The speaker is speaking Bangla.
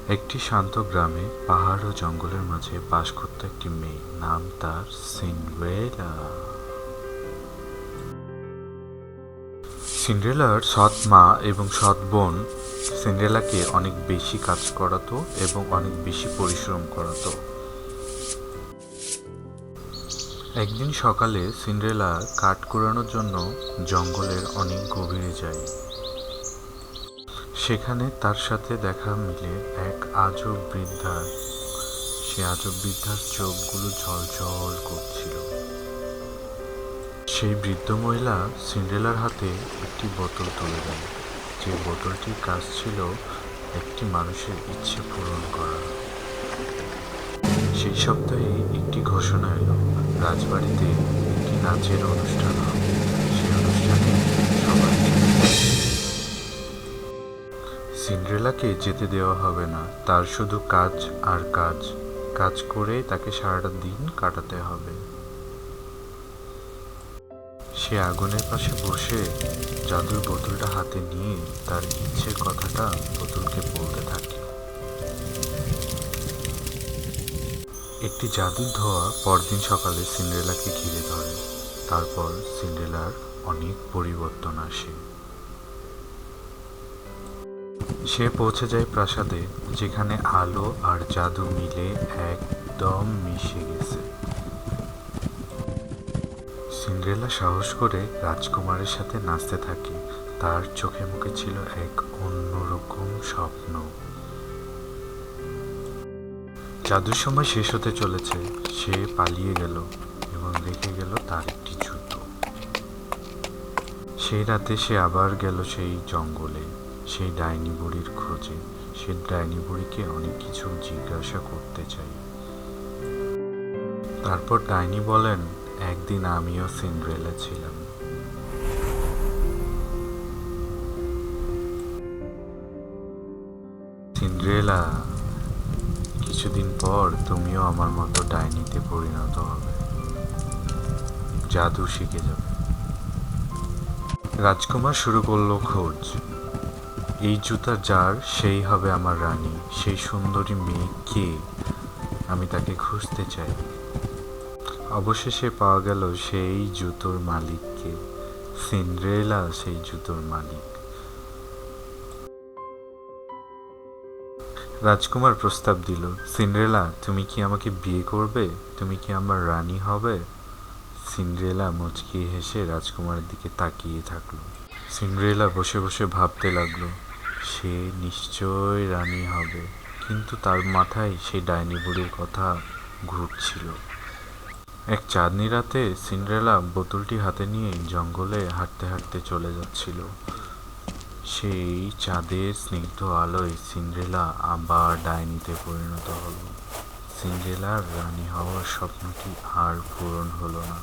একটি শান্ত গ্রামে পাহাড় ও জঙ্গলের মাঝে বাস করত একটি মেয়ে, নাম তার সিন্ড্রেলা। সিন্ড্রেলার সৎ মা এবং সৎ বোন সিন্ড্রেলাকে অনেক বেশি কাজ করাতো এবং অনেক বেশি পরিশ্রম করাতো। একদিন সকালে সিন্ড্রেলা কাঠ কুড়ানোর জন্য জঙ্গলের অনেক গভীরে যায়। সেখানে তার সাথে দেখা মিলে এক আজব বৃদ্ধার। সে আজব বৃদ্ধার চোখগুলো ঝলঝল করছিল। সেই বৃদ্ধ মহিলা সিন্ড্রেলার হাতে একটি বোতল তুলে দেয়, যে বোতলটির কাজ ছিল একটি মানুষের ইচ্ছে পূরণ করা। সেই সপ্তাহে একটি ঘোষণা এলো, রাজবাড়িতে একটি নাচের অনুষ্ঠান হবে। সেই অনুষ্ঠানে সবাই সিন্ড্রেলাকে যেতে দেওয়া হবে না, তার শুধু কাজ আর কাজ। কাজ করে তাকে সারাটা দিন কাটাতে হবে। সে আগুনের পাশে বসে জাদুর বোতলটা হাতে নিয়ে তার ইচ্ছের কথাটা বোতলকে বলতে থাকে। একটি জাদুর ধোঁয়া পরদিন সকালে সিন্ড্রেলাকে ঘিরে ধরে। তারপর সিন্ড্রেলার অনেক পরিবর্তন আসে। সে পৌঁছে যায় প্রাসাদে, যেখানে আলো আর জাদু মিলে একদম মিশে গেছে। সিন্ড্রেলা সাহস করে রাজকুমারের সাথে নাচতে থাকে। তার চোখে মুখে ছিল এক অন্যরকম স্বপ্ন। জাদুর সময় শেষ হতে চলেছে। সে পালিয়ে গেল এবং রেখে গেল তার একটি জুতো। সেই রাতে সে আবার গেল সেই জঙ্গলে, সেই ডাইনি বুড়ির খোঁজে। সে ডাইনি বুড়িকে অনেক কিছু জিজ্ঞাসা করতে চাই। তারপর ডাইনি বলেন, একদিন আমিও সিন্ড্রেলা ছিলাম। সিন্ড্রেলা, কিছুদিন পর তুমিও আমার মতো ডাইনিতে পরিণত হবে, জাদু শিখে যাবে। রাজকুমার শুরু করলো খোঁজ। এই জুতা যার, সেই হবে আমার রানী। সেই সুন্দরী মেয়ে কে? আমি তাকে খুঁজতে চাই। অবশেষে পাওয়া গেল সেই জুতোর মালিককে। সিন্ড্রেলা সেই জুতোর মালিক। রাজকুমার প্রস্তাব দিল, সিন্ড্রেলা, তুমি কি আমাকে বিয়ে করবে? তুমি কি আমার রানী হবে? সিন্ড্রেলা মুচকি হেসে রাজকুমারের দিকে তাকিয়ে থাকলো। সিন্ড্রেলা বসে বসে ভাবতে লাগলো, সে নিশ্চয় রানী হবে। কিন্তু তার মাথায় সেই ডাইনি বুড়ির কথা ঘুরছিল। এক চাঁদনি রাতে সিন্ড্রেলা বোতলটি হাতে নিয়ে জঙ্গলে হাঁটতে হাঁটতে চলে যাচ্ছিল। সেই চাঁদের স্নিগ্ধ আলোয় সিন্ড্রেলা আবার ডাইনিতে পরিণত হলো। সিন্ড্রেলার রানী হওয়ার স্বপ্নটি আর পূরণ হলো না।